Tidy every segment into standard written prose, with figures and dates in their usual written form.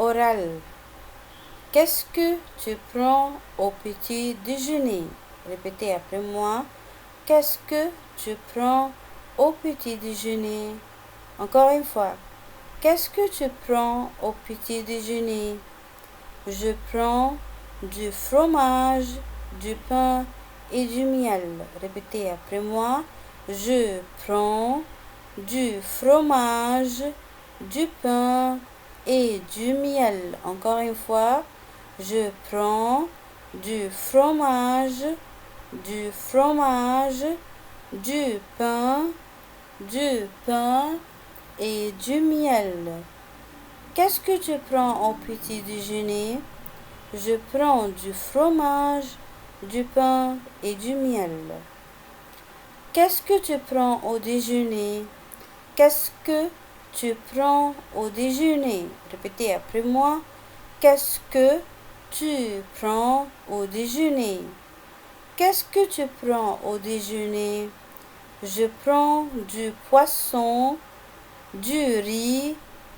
oral. Qu'est-ce que tu prends au petit déjeuner? Répétez après moi. Qu'est-ce que tu prends au petit déjeuner? Encore une fois. Qu'est-ce que tu prends au petit déjeuner? Je prends du fromage, du pain et du miel. Répétez après moi. Je prends du fromage, du pain et du miel. Encore une fois. Je prends du fromage, du pain et du miel. Qu'est-ce que tu prends au petit déjeuner? Je prends du fromage, du pain et du miel. Qu'est-ce que tu prends au déjeuner? Qu'est-ce que tu prends au déjeuner? Répétez après moi. Qu'est-ce que tu prends au déjeuner? Qu'est-ce que tu prends au déjeuner? Je prends du poisson, du riz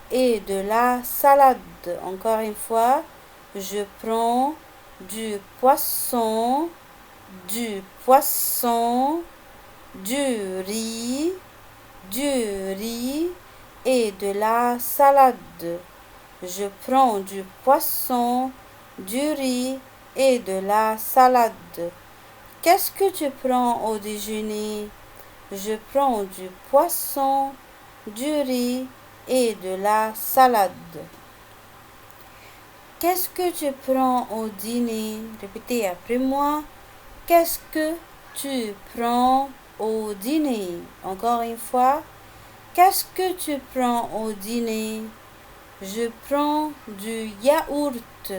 et de la salade. Encore une fois, je prends du poisson, du riz et de la salade. Je prends du poisson, du riz et de la salade. Qu'est-ce que tu prends au déjeuner? Je prends du poisson, du riz et de la salade. Qu'est-ce que tu prends au dîner? Répétez après moi. Qu'est-ce que tu prends au dîner? Encore une fois. Qu'est-ce que tu prends au dîner? Je prends du yaourt.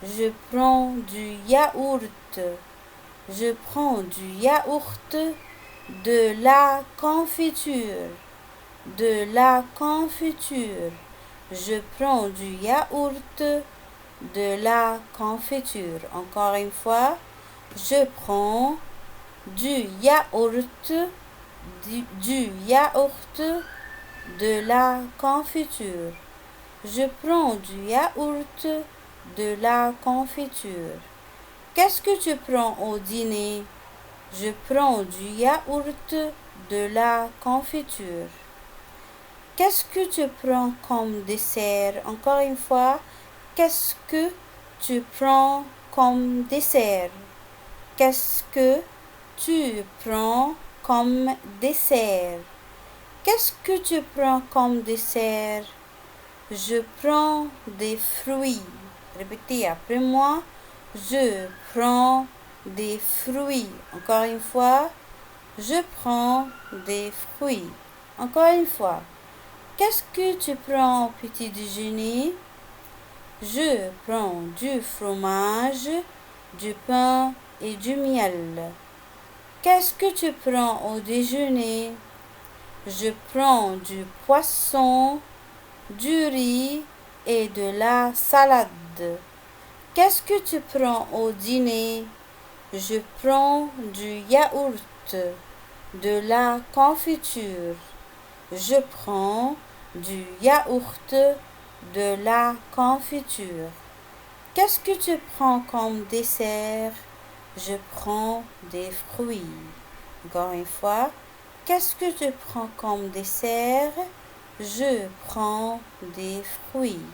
Je prends du yaourt. Je prends du yaourt, de la confiture. De la confiture. Je prends du yaourt, de la confiture. Encore une fois. Je prends du yaourt, de la confiture. Je prends du yaourt, de la confiture. Qu'est-ce que tu prends au dîner? Je prends du yaourt, de la confiture. Qu'est-ce que tu prends comme dessert? Encore une fois. Qu'est-ce que tu prends comme dessert? Qu'est-ce que tu prends comme dessert? Qu'est-ce que tu prends comme dessert? Je prends des fruits. Répétez après moi. Je prends des fruits. Encore une fois. Je prends des fruits. Encore une fois. Qu'est-ce que tu prends au petit déjeuner? Je prends du fromage, du pain et du miel. Qu'est-ce que tu prends au déjeuner? Je prends du poisson, du riz et de la salade. Qu'est-ce que tu prends au dîner? Je prends du yaourt, de la confiture. Je prends du yaourt, de la confiture. Qu'est-ce que tu prends comme dessert? Je prends des fruits. Encore une fois. Qu'est-ce que tu prends comme dessert? Je prends des fruits.